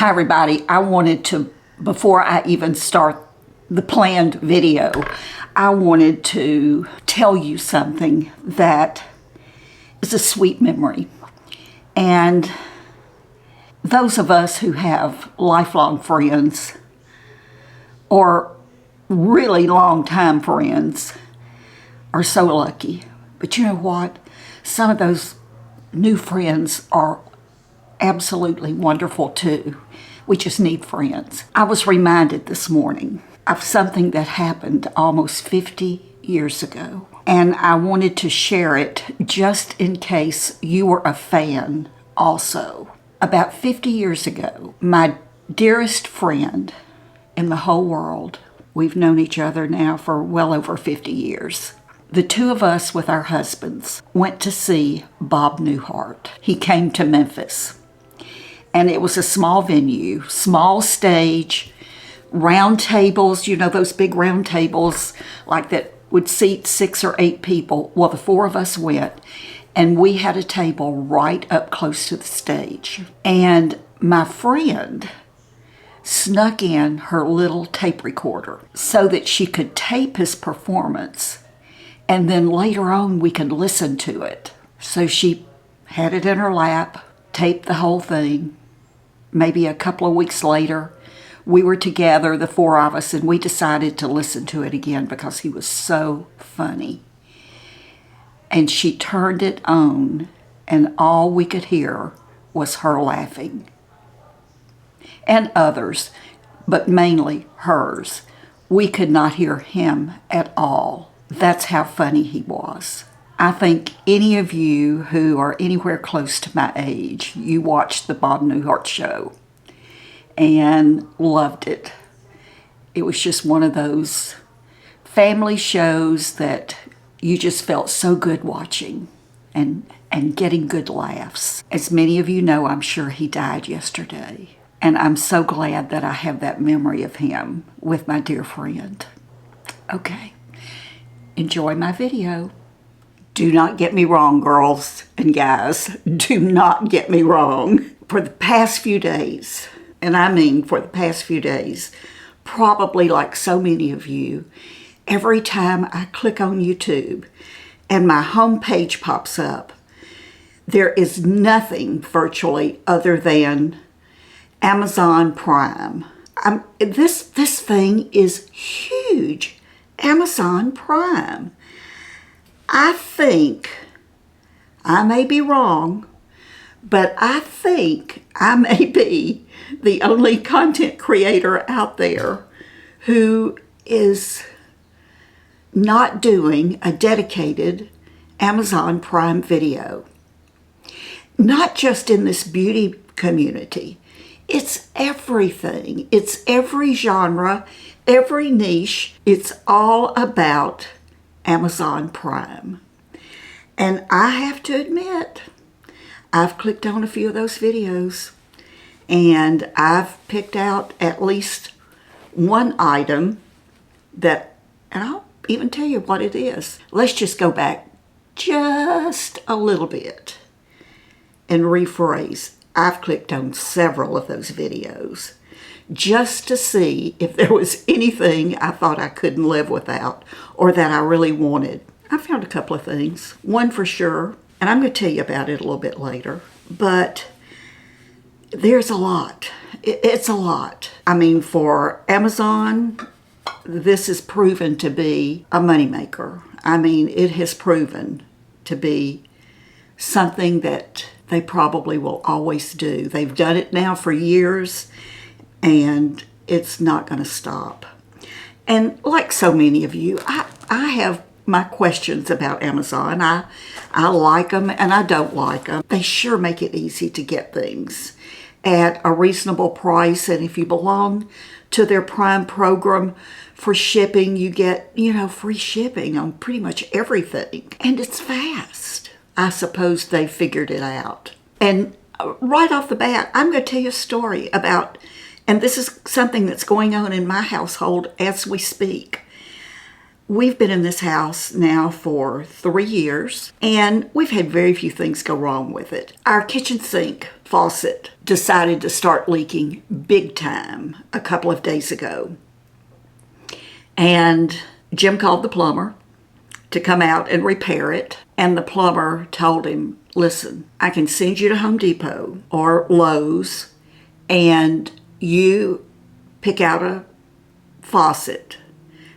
Hi everybody, I wanted to, before I even start the planned video, I wanted to tell you something that is a sweet memory. And those of us who have lifelong friends or really long time friends are so lucky. But you know what? Some of those new friends are absolutely wonderful too. We just need friends. I was reminded this morning of something that happened almost 50 years ago, and I wanted to share it just in case you were a fan also. About 50 years ago, my dearest friend in the whole world, we've known each other now for well over 50 years. The two of us with our husbands went to see Bob Newhart. He came to Memphis. And it was a small venue, small stage, round tables, you know, those big round tables like that would seat 6 or 8 people. Well, the 4 of us went, and we had a table right up close to the stage. And my friend snuck in her little tape recorder so that she could tape his performance, and then later on we could listen to it. So she had it in her lap, taped the whole thing. Maybe a couple of weeks later, we were together, the 4 of us, and we decided to listen to it again because he was so funny. And she turned it on, and all we could hear was her laughing. And others, but mainly hers. We could not hear him at all. That's how funny he was. I think any of you who are anywhere close to my age, you watched the Bob Newhart show and loved it. It was just one of those family shows that you just felt so good watching and getting good laughs. As many of you know, I'm sure he died yesterday. And I'm so glad that I have that memory of him with my dear friend. Okay, enjoy my video. Do not get me wrong, girls and guys. Do not get me wrong. For the past few days, and I mean for the past few days, probably like so many of you, every time I click on YouTube and my homepage pops up, there is nothing virtually other than Amazon Prime. This thing is huge. Amazon Prime. I think, I may be wrong, but I think I may be the only content creator out there who is not doing a dedicated Amazon Prime video. Not just in this beauty community. It's everything. It's every genre, every niche. It's all about Amazon Prime. And I have to admit, I've clicked on a few of those videos and I've picked out at least one item that, and I'll even tell you what it is. Let's just go back just a little bit and rephrase. I've clicked on several of those videos just to see if there was anything I thought I couldn't live without or that I really wanted. I found a couple of things. One for sure, and I'm going to tell you about it a little bit later, but there's a lot. It's a lot. I mean, for Amazon, this is proven to be a moneymaker. I mean, it has proven to be something that they probably will always do. They've done it now for years, and it's not going to stop. And like so many of you, I have my questions about Amazon. I like them and I don't like them. They sure make it easy to get things at a reasonable price, and if you belong to their Prime program for shipping, you get, free shipping on pretty much everything. And it's fast. I suppose they figured it out. And right off the bat, I'm going to tell you a story about, and this is something that's going on in my household as we speak. we've been in this house now for 3 years, and we've had very few things go wrong with it. Our kitchen sink faucet decided to start leaking big time a couple of days ago. And Jim called the plumber to come out and repair it. And the plumber told him, listen, I can send you to Home Depot or Lowe's and you pick out a faucet,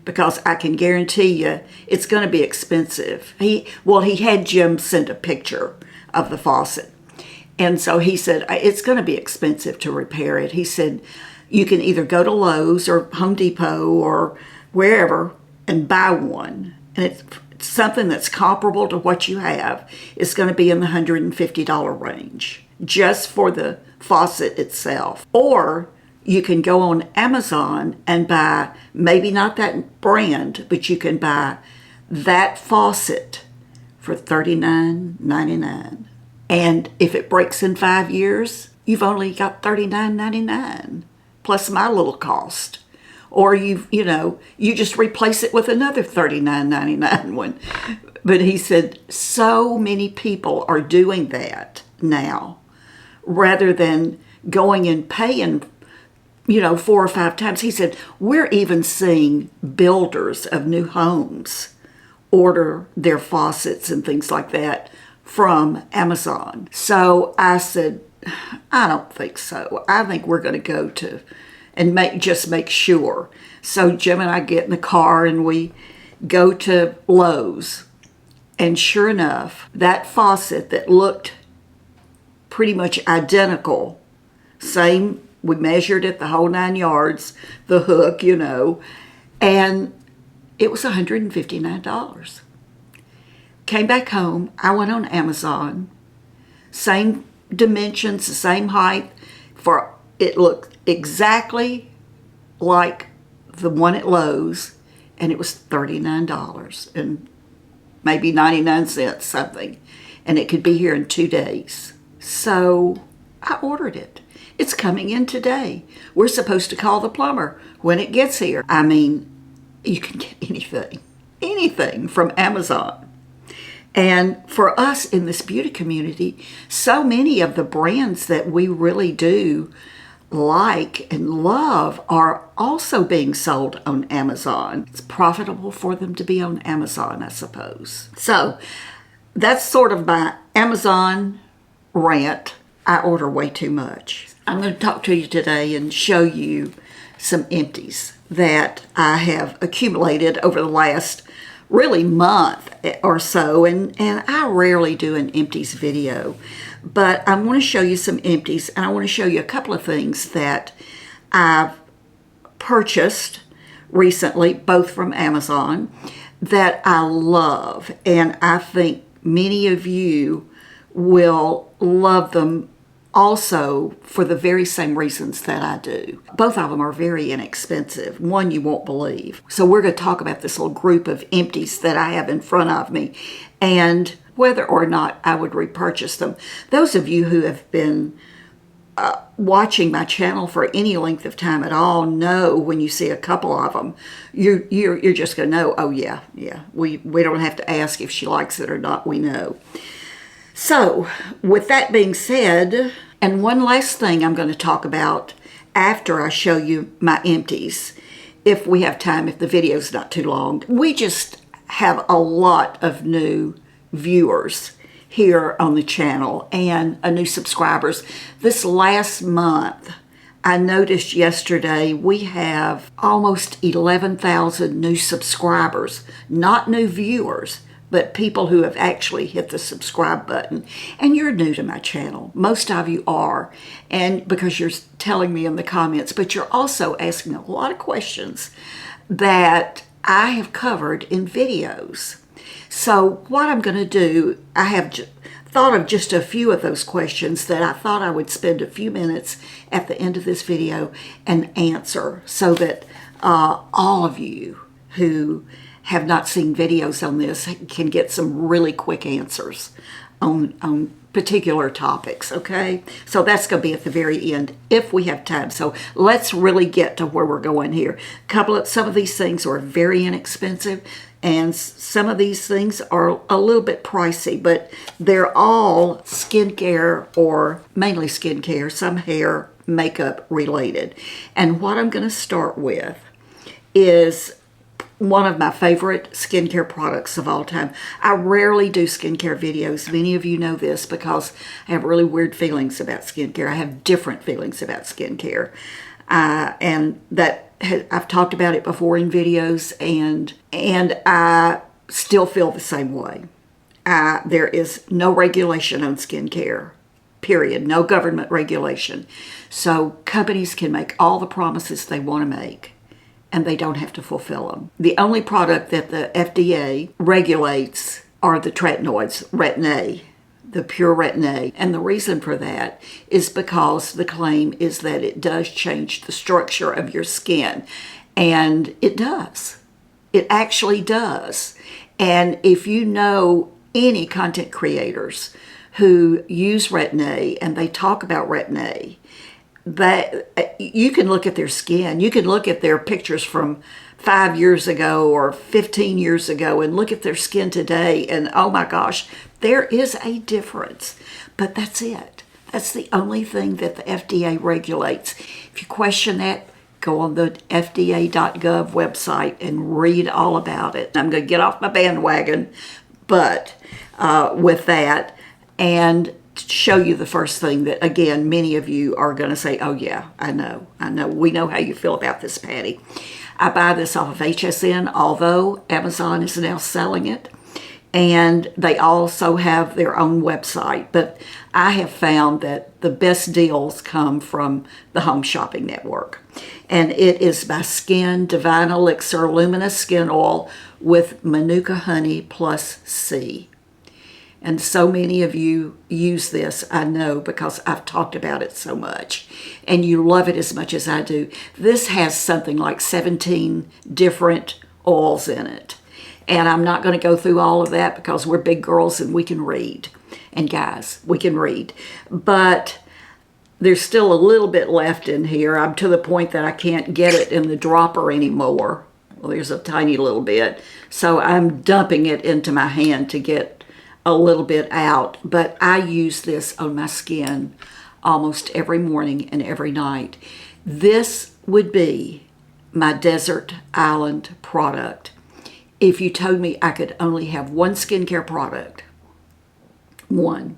because I can guarantee you it's going to be expensive. He had Jim send a picture of the faucet. And so he said, it's going to be expensive to repair it. He said, you can either go to Lowe's or Home Depot or wherever and buy one. And it's something that's comparable to what you have. It's going to be in the $150 range just for the faucet itself. Or you can go on Amazon and buy, maybe not that brand, but you can buy that faucet for $39.99. And if it breaks in 5 years, you've only got $39.99 plus my little cost. Or you just replace it with another $39.99 one. But he said so many people are doing that now, rather than going and paying 4 or 5 times. He said, we're even seeing builders of new homes order their faucets and things like that from Amazon. So I said, I don't think so. I think we're going to go to and make sure. So Jim and I get in the car and we go to Lowe's. And sure enough, that faucet that looked pretty much identical, same, we measured it the whole 9 yards, the hook, and it was $159. Came back home, I went on Amazon, same dimensions, the same height, for it looked exactly like the one at Lowe's, and it was $39 and maybe 99 cents something, and it could be here in 2 days. So I ordered it. It's coming in today. We're supposed to call the plumber when it gets here. I mean, you can get anything from Amazon. And for us in this beauty community, so many of the brands that we really do like and love are also being sold on Amazon. It's profitable for them to be on Amazon, I suppose. So that's sort of my Amazon rant. I order way too much. I'm going to talk to you today and show you some empties that I have accumulated over the last really month or so, and I rarely do an empties video, but I want to show you some empties, and I want to show you a couple of things that I've purchased recently, both from Amazon, that I love, and I think many of you will love them also for the very same reasons that I do. Both of them are very inexpensive. One you won't believe. So we're going to talk about this little group of empties that I have in front of me and whether or not I would repurchase them. Those of you who have been watching my channel for any length of time at all know when you see a couple of them, you're just going to know, oh yeah, we don't have to ask if she likes it or not, we know. So with that being said, and one last thing I'm going to talk about after I show you my empties, if we have time, if the video's not too long. We just have a lot of new viewers here on the channel and new subscribers. This last month, I noticed yesterday we have almost 11,000 new subscribers, not new viewers, but people who have actually hit the subscribe button. And you're new to my channel. Most of you are, and because you're telling me in the comments, but you're also asking a lot of questions that I have covered in videos. So what I'm going to do, I have thought of just a few of those questions that I thought I would spend a few minutes at the end of this video and answer, so that all of you who have not seen videos on this can get some really quick answers on particular topics, okay? So that's going to be at the very end if we have time. So let's really get to where we're going here. Some of these things are very inexpensive. And some of these things are a little bit pricey, but they're all skincare, or mainly skincare, some hair, makeup related. And what I'm going to start with is one of my favorite skincare products of all time. I rarely do skincare videos. Many of you know this because I have really weird feelings about skincare. I have different feelings about skincare. And that I've talked about it before in videos, and I still feel the same way. There is no regulation on skincare, period. No government regulation. So companies can make all the promises they want to make, and they don't have to fulfill them. The only product that the FDA regulates are the tretinoids, Retin-A, the pure Retin-A. And the reason for that is because the claim is that it does change the structure of your skin. And it does. It actually does. And if you know any content creators who use Retin-A and they talk about Retin-A, that you can look at their skin, you can look at their pictures from 5 years ago or 15 years ago and look at their skin today, and oh my gosh, there is a difference. But that's it. That's the only thing that the FDA regulates. If you question that, go on the FDA.gov website and read all about it. I'm going to get off my bandwagon, but with that, and show you the first thing that, again, many of you are going to say, oh yeah, I know, we know how you feel about this, Patti. I buy this off of HSN, although Amazon is now selling it, and they also have their own website. But I have found that the best deals come from the Home Shopping Network. And it is by Skin Divine Elixir Luminous Skin Oil with Manuka Honey plus C. And so many of you use this, I know, because I've talked about it so much. And you love it as much as I do. This has something like 17 different oils in it. And I'm not going to go through all of that because we're big girls and we can read. And guys, we can read. But there's still a little bit left in here. I'm to the point that I can't get it in the dropper anymore. Well, there's a tiny little bit. So I'm dumping it into my hand to get a little bit out, but I use this on my skin almost every morning and every night. This would be my desert island product. If you told me I could only have one skincare product, one,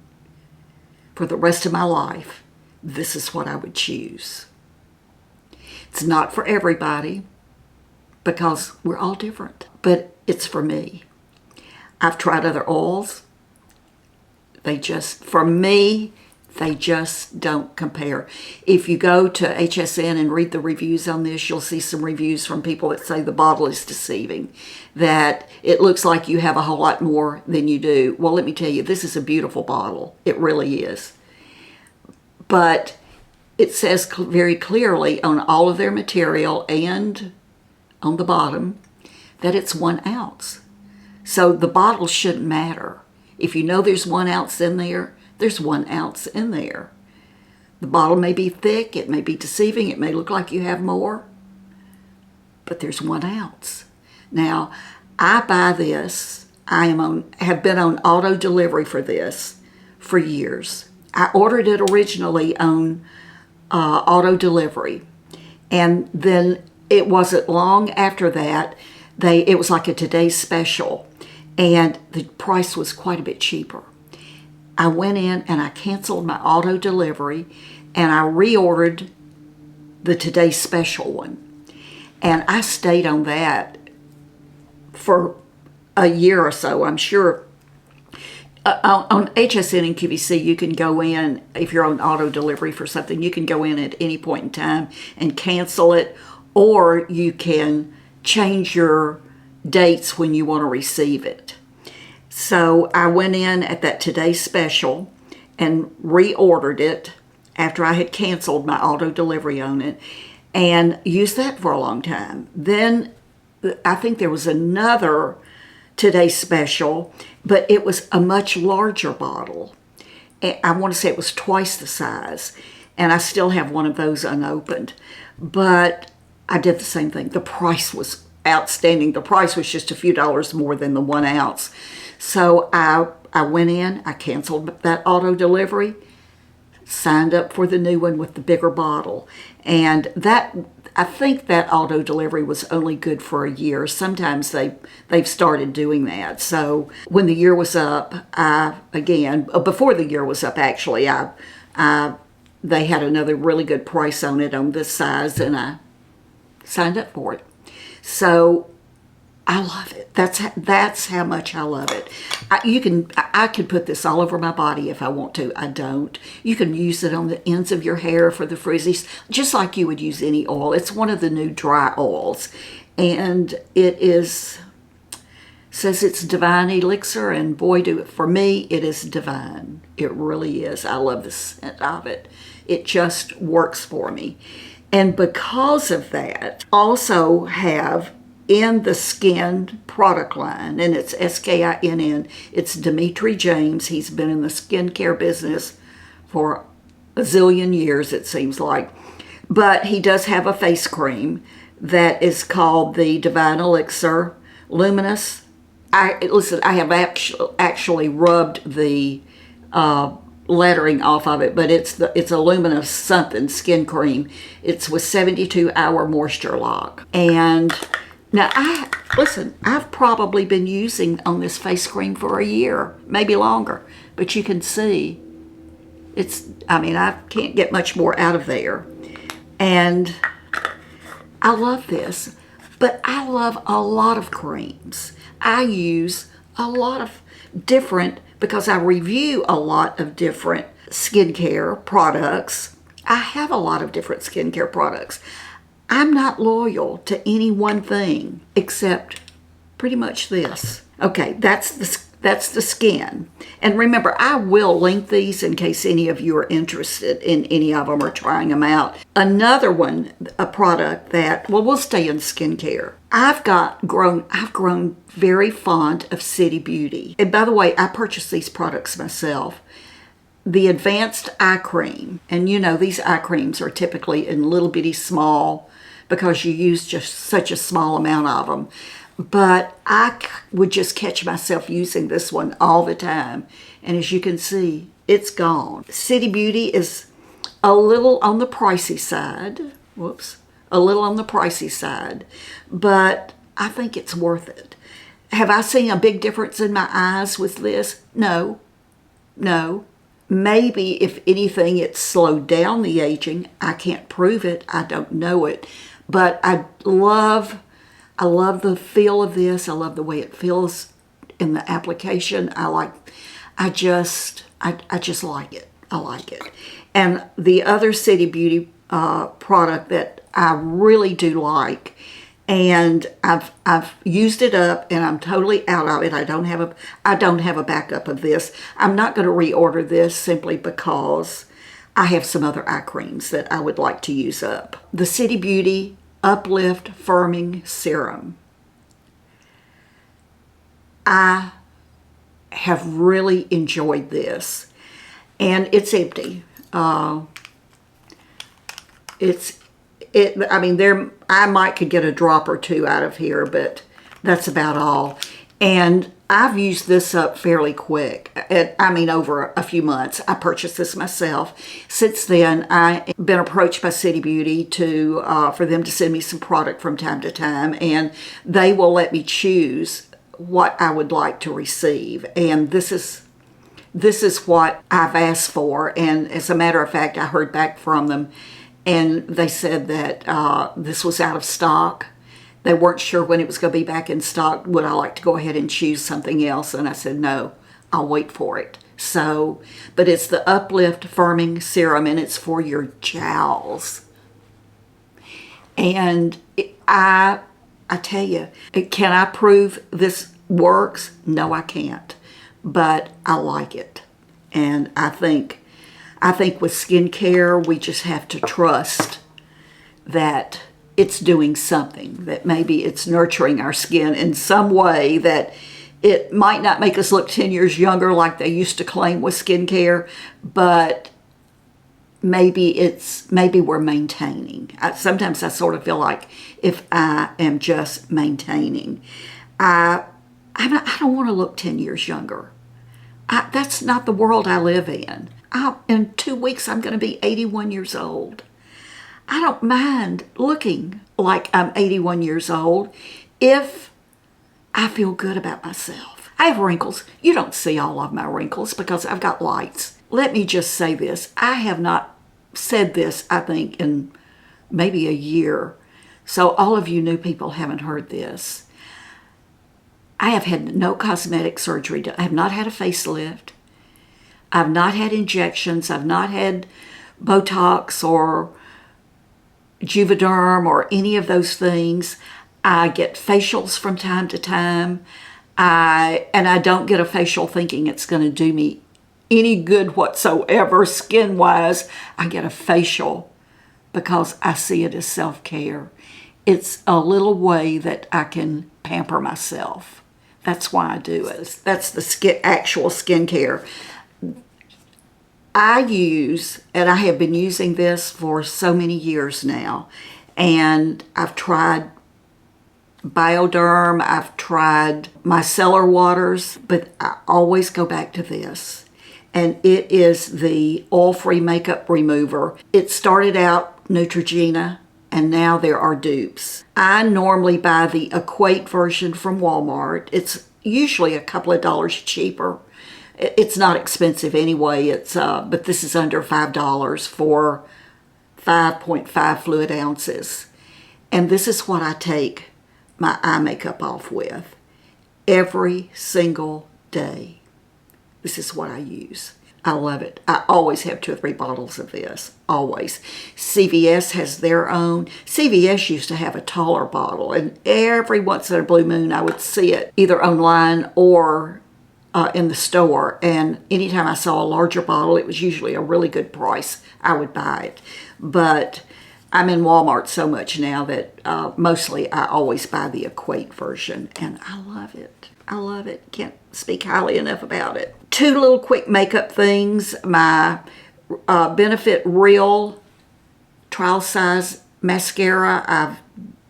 for the rest of my life, this is what I would choose. It's not for everybody because we're all different, but it's for me. I've tried other oils. For me, they just don't compare. If you go to HSN and read the reviews on this, you'll see some reviews from people that say the bottle is deceiving, that it looks like you have a whole lot more than you do. Well, let me tell you, this is a beautiful bottle. It really is. But it says very clearly on all of their material and on the bottom that it's 1 ounce. So the bottle shouldn't matter. If you know there's 1 ounce in there, there's 1 ounce in there. The bottle may be thick, it may be deceiving, it may look like you have more, but there's 1 ounce. Now, I buy this. Have been on auto delivery for this for years. I ordered it originally on auto delivery, and then it wasn't long after that, it was like a today's special. And the price was quite a bit cheaper. I went in and I canceled my auto delivery and I reordered the Today Special one. And I stayed on that for a year or so. I'm sure on HSN and QVC, you can go in, if you're on auto delivery for something, you can go in at any point in time and cancel it, or you can change your dates when you want to receive it. So I went in at that Today Special and reordered it after I had canceled my auto delivery on it and used that for a long time. Then I think there was another Today Special, but it was a much larger bottle. I want to say it was twice the size, and I still have one of those unopened. But I did the same thing. The price was outstanding. The price was just a few dollars more than the 1 ounce. So I went in, I canceled that auto delivery, signed up for the new one with the bigger bottle. And I think that auto delivery was only good for a year. Sometimes they've started doing that. So when the year was up, before the year was up, actually, they had another really good price on it on this size, and I signed up for it. So I love it. That's how much I love it. I could put this all over my body if I want to. I don't. You can use it on the ends of your hair for the frizzies, just like you would use any oil. It's one of the new dry oils, and says it's divine elixir, and boy, for me, it is divine. It really is. I love the scent of it. It just works for me. And because of that, also have in the Skin product line, and it's SKINN, it's Dimitri James. He's been in the skincare business for a zillion years, it seems like. But he does have a face cream that is called the Divine Elixir Luminous. I have actually rubbed the lettering off of it, but it's a luminous something skin cream. It's with 72-hour moisture lock. And now I've probably been using on this face cream for a year, maybe longer, but you can see I can't get much more out of there. And I love this, but I love a lot of creams. I use a lot of different, because I review a lot of different skincare products. I have a lot of different skincare products. I'm not loyal to any one thing except pretty much this. Okay, that's the Skin. And remember, I will link these in case any of you are interested in any of them or trying them out. Another one, a product that, we'll stay in skincare. I've grown very fond of City Beauty. And by the way, I purchased these products myself. The Advanced Eye Cream. And these eye creams are typically in little bitty small because you use just such a small amount of them. But I would just catch myself using this one all the time. And as you can see, it's gone. City Beauty is a little on the pricey side. A little on the pricey side. But I think it's worth it. Have I seen a big difference in my eyes with this? No. Maybe, if anything, it slowed down the aging. I can't prove it. I don't know it. But I love the feel of this. I love the way it feels in the application. I just like it. I like it. And the other City Beauty product that I really do like, and I've used it up and I'm totally out of it. I don't have a backup of this. I'm not going to reorder this simply because I have some other eye creams that I would like to use up. The City Beauty Uplift Firming Serum. I have really enjoyed this, and it's empty. I could get a drop or two out of here, but that's about all. And I've used this up fairly quick. Over a few months. I purchased this myself. Since then, I've been approached by City Beauty for them to send me some product from time to time, and they will let me choose what I would like to receive. And this is what I've asked for. And as a matter of fact, I heard back from them, and they said that this was out of stock. They weren't sure when it was going to be back in stock. Would I like to go ahead and choose something else? And I said, no, I'll wait for it. So, but it's the Uplift Firming Serum, and it's for your jowls. And I tell you, can I prove this works? No, I can't. But I like it. And I think with skincare, we just have to trust that it's doing something, that maybe it's nurturing our skin in some way, that it might not make us look 10 years younger like they used to claim with skincare, but maybe we're maintaining. Sometimes I sort of feel like if I am just maintaining, I don't want to look 10 years younger. That's not the world I live in. In 2 weeks, I'm going to be 81 years old. I don't mind looking like I'm 81 years old if I feel good about myself. I have wrinkles. You don't see all of my wrinkles because I've got lights. Let me just say this. I have not said this, I think, in maybe a year. So all of you new people haven't heard this. I have had no cosmetic surgery. I have not had a facelift. I've not had injections. I've not had Botox or Juvederm or any of those things. I get facials from time to time. And I don't get a facial thinking it's going to do me any good whatsoever skin-wise. I get a facial because I see it as self-care. It's a little way that I can pamper myself. That's why I do it. That's the actual skincare. I use, and I have been using this for so many years now, and I've tried Bioderm, I've tried micellar waters, but I always go back to this. And it is the oil-free makeup remover. It started out Neutrogena, and now there are dupes. I normally buy the Equate version from Walmart. It's usually a couple of dollars cheaper. It's not expensive anyway. But this is under $5 for 5.5 fluid ounces. And this is what I take my eye makeup off with every single day. This is what I use. I love it. I always have 2 or 3 bottles of this, always. CVS has their own. CVS used to have a taller bottle, and every once in a blue moon I would see it either online or in the store. And anytime I saw a larger bottle, it was usually a really good price. I would buy it. But I'm in Walmart so much now that mostly I always buy the Equate version, and I love it. I love it. Can't speak highly enough about it. 2 little quick makeup things. My Benefit Real trial size mascara. I've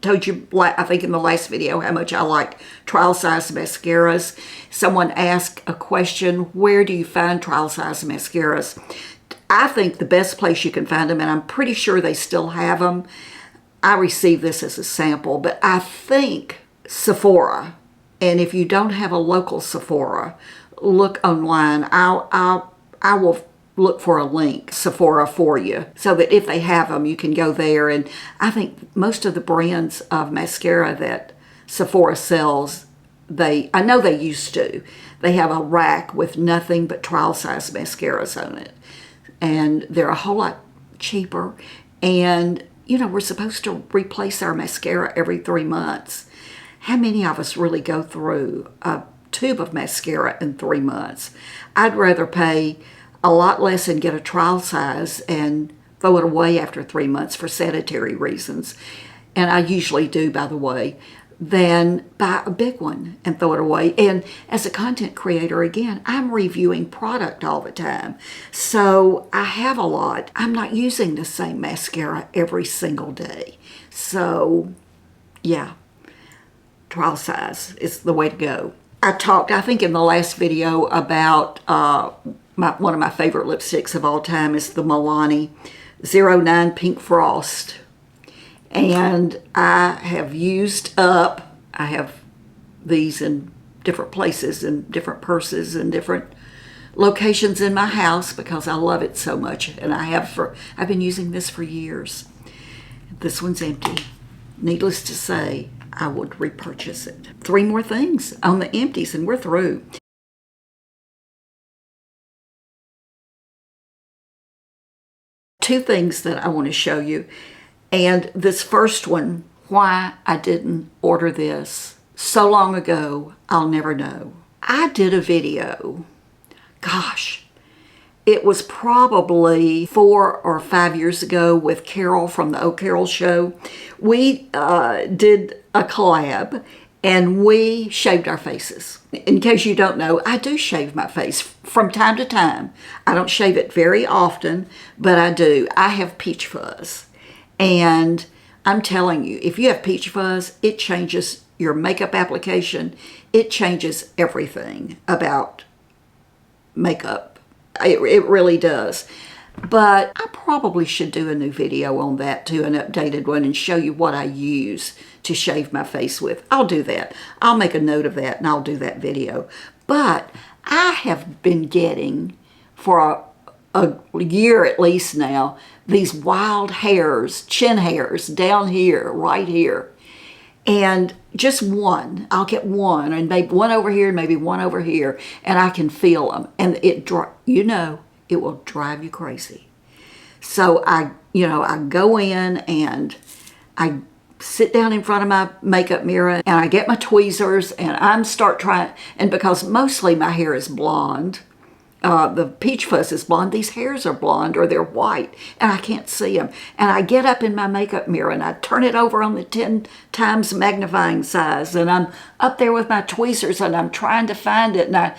told you, I think in the last video, how much I like trial size mascaras. Someone asked a question, where do you find trial size mascaras? I think the best place you can find them, and I'm pretty sure they still have them. I received this as a sample, but I think Sephora. And if you don't have a local Sephora, look online. I will look for a link, Sephora, for you, so that if they have them, you can go there. And I think most of the brands of mascara that Sephora sells, I know they used to. They have a rack with nothing but trial size mascaras on it. And they're a whole lot cheaper. And, you know, we're supposed to replace our mascara every 3 months. How many of us really go through a tube of mascara in 3 months? I'd rather pay a lot less and get a trial size and throw it away after 3 months for sanitary reasons. And I usually do, by the way, than buy a big one and throw it away. And as a content creator, again, I'm reviewing product all the time. So I have a lot. I'm not using the same mascara every single day. So, yeah. Trial size is the way to go. I talked, I think in the last video, about one of my favorite lipsticks of all time is the Milani 09 Pink Frost. And I have used up, I have these in different places and different purses and different locations in my house because I love it so much. And I've been using this for years. This one's empty. Needless to say, I would repurchase it. 3 more things on the empties and we're through. Two things that I want to show you. And this first one, why I didn't order this so long ago, I'll never know. I did a video, gosh, it was probably 4 or 5 years ago with Carol from the Oh Carol Show. We did a collab, and we shaved our faces. In case you don't know, I do shave my face from time to time. I don't shave it very often, but I do. I have peach fuzz. And I'm telling you, if you have peach fuzz, it changes your makeup application. It changes everything about makeup. It really does. But I probably should do a new video on that too, an updated one, and show you what I use to shave my face with. I'll do that. I'll make a note of that and I'll do that video. But I have been getting, for a year at least now, these wild hairs, chin hairs down here, right here. And just one, I'll get one, and maybe one over here, and maybe one over here, and I can feel them. And it will drive you crazy. So I go in and I sit down in front of my makeup mirror and I get my tweezers and I'm start trying, and because mostly my hair is blonde, the peach fuzz is blonde, these hairs are blonde or they're white and I can't see them. And I get up in my makeup mirror and I turn it over on the 10 times magnifying size, and I'm up there with my tweezers and I'm trying to find it, and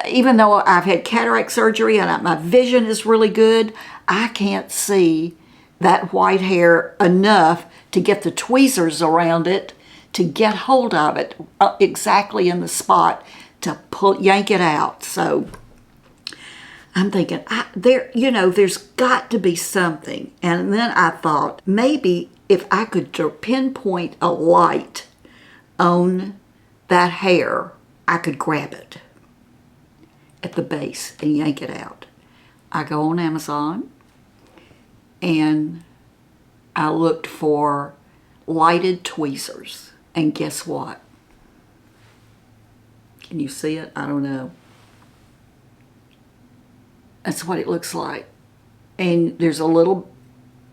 even though I've had cataract surgery and my vision is really good, I can't see that white hair enough to get the tweezers around it, to get hold of it exactly in the spot to yank it out. So I'm thinking, there's got to be something. And then I thought, maybe if I could pinpoint a light on that hair, I could grab it at the base and yank it out. I go on Amazon and I looked for lighted tweezers, and guess what? Can you see it? I don't know. That's what it looks like. And there's a little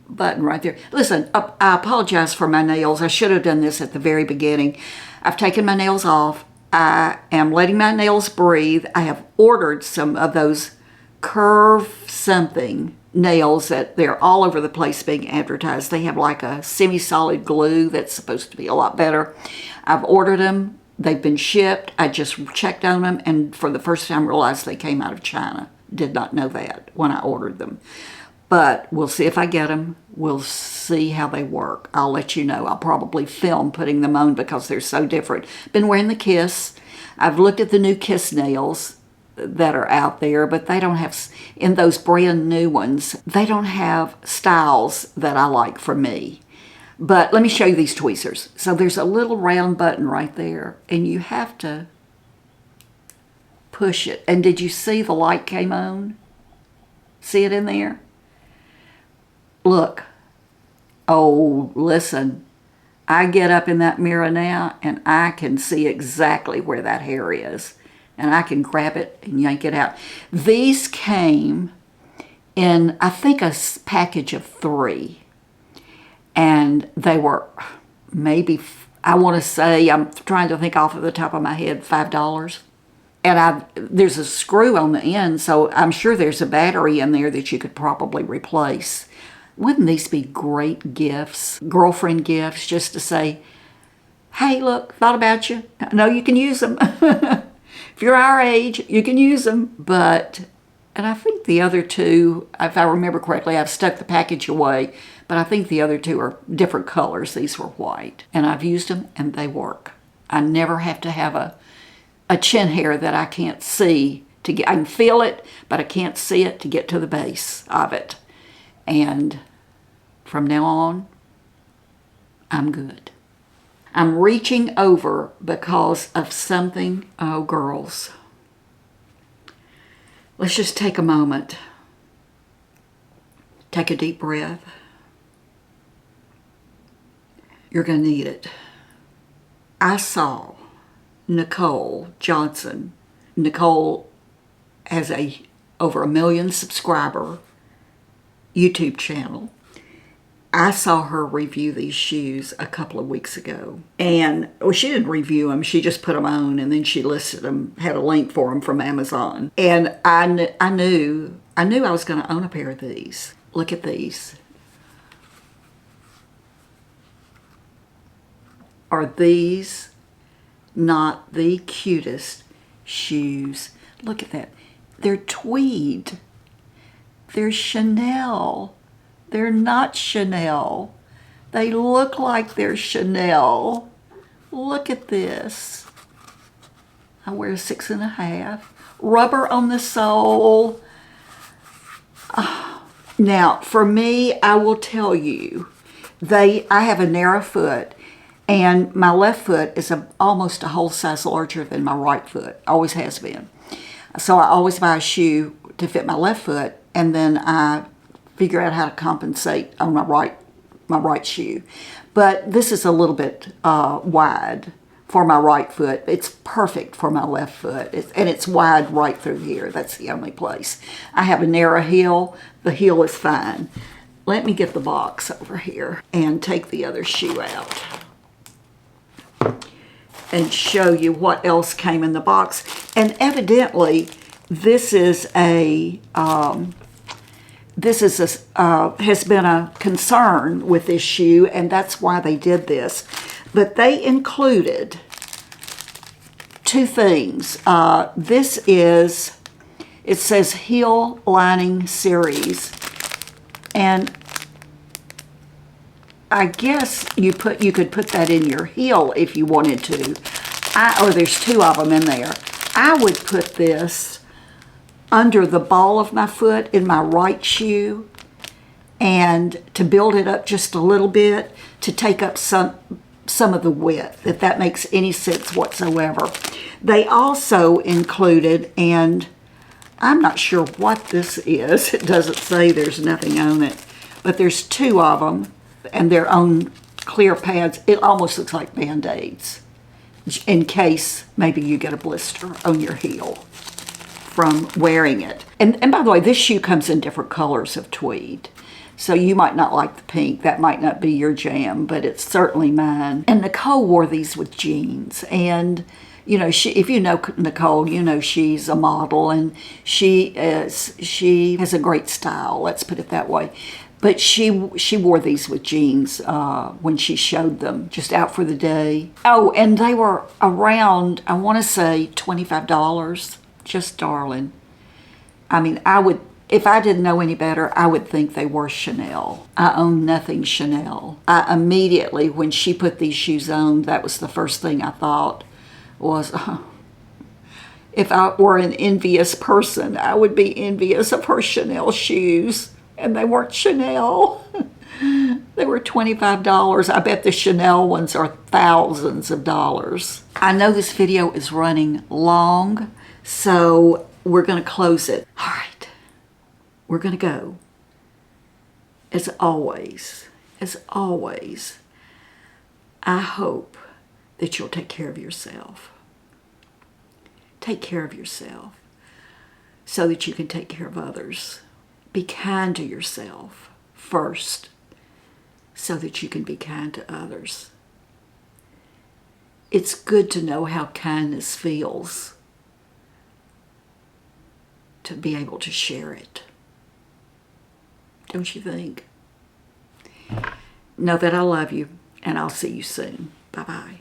button right there. Listen, I apologize for my nails. I should have done this at the very beginning. I've taken my nails off. I am letting my nails breathe. I have ordered some of those curve something nails that they're all over the place being advertised. They have like a semi-solid glue that's supposed to be a lot better. I've ordered them. They've been shipped. I just checked on them and for the first time realized they came out of China. Did not know that when I ordered them. But we'll see if I get them. We'll see how they work. I'll let you know. I'll probably film putting them on because they're so different. Been wearing the Kiss. I've looked at the new Kiss nails that are out there, but they don't have, in those brand new ones, they don't have styles that I like for me. But let me show you these tweezers. So there's a little round button right there, and you have to push it. And did you see the light came on? See it in there? Look. Oh, listen. I get up in that mirror now and I can see exactly where that hair is. And I can grab it and yank it out. These came in, I think, a package of 3. And they were maybe, I want to say, I'm trying to think off of the top of my head, $5. And there's a screw on the end, so I'm sure there's a battery in there that you could probably replace. Wouldn't these be great gifts, girlfriend gifts, just to say, hey, look, thought about you. I know you can use them. If you're our age, you can use them. And I think the other two, if I remember correctly, I've stuck the package away, but I think the other two are different colors. These were white. And I've used them, and they work. I never have to have a chin hair that I can't see to get. I can feel it, but I can't see it to get to the base of it. And from now on, I'm good. I'm reaching over because of something. Oh, girls. Let's just take a moment. Take a deep breath. You're going to need it. I saw Nicole Johnson. Nicole has over 1 million subscriber YouTube channel. I saw her review these shoes a couple of weeks ago. And, well, she didn't review them. She just put them on and then she listed them, had a link for them from Amazon. And I knew I was going to own a pair of these. Look at these. Are these not the cutest shoes? Look at that. They're tweed. They're Chanel. They're not Chanel. They look like they're Chanel. Look at this. I wear a 6.5. Rubber on the sole. Now, for me, I will tell you, I have a narrow foot, and my left foot is almost a whole size larger than my right foot. Always has been. So I always buy a shoe to fit my left foot, and then I figure out how to compensate on my right shoe. But this is a little bit wide for my right foot. It's perfect for my left foot, and it's wide right through here. That's the only place. I have a narrow heel. The heel is fine. Let me get the box over here and take the other shoe out and show you what else came in the box. And evidently, this has been a concern with this shoe, and that's why they did this. But they included two things. It says heel lining series, and I guess you could put that in your heel if you wanted to. There's two of them in there. I would put this under the ball of my foot in my right shoe, and to build it up just a little bit, to take up some of the width, if that makes any sense whatsoever. They also included, and I'm not sure what this is. It doesn't say, there's nothing on it, but there's two of them, and their own clear pads. It almost looks like Band-Aids, in case maybe you get a blister on your heel from wearing it. And by the way, this shoe comes in different colors of tweed. So you might not like the pink. That might not be your jam, but it's certainly mine. And Nicole wore these with jeans. And, you know, if you know Nicole, you know she's a model, and she has a great style, let's put it that way. But she wore these with jeans when she showed them, just out for the day. Oh, and they were around, I want to say, $25. Just darling. I mean, if I didn't know any better, I would think they were Chanel. I own nothing Chanel. I immediately, when she put these shoes on, that was the first thing I thought was, if I were an envious person, I would be envious of her Chanel shoes. And they weren't Chanel. They were $25. I bet the Chanel ones are thousands of dollars. I know this video is running long, so we're going to close it. All right. We're going to go. As always, I hope that you'll take care of yourself. Take care of yourself so that you can take care of others. Be kind to yourself first so that you can be kind to others. It's good to know how kindness feels, to be able to share it. Don't you think? Know that I love you, and I'll see you soon. Bye-bye.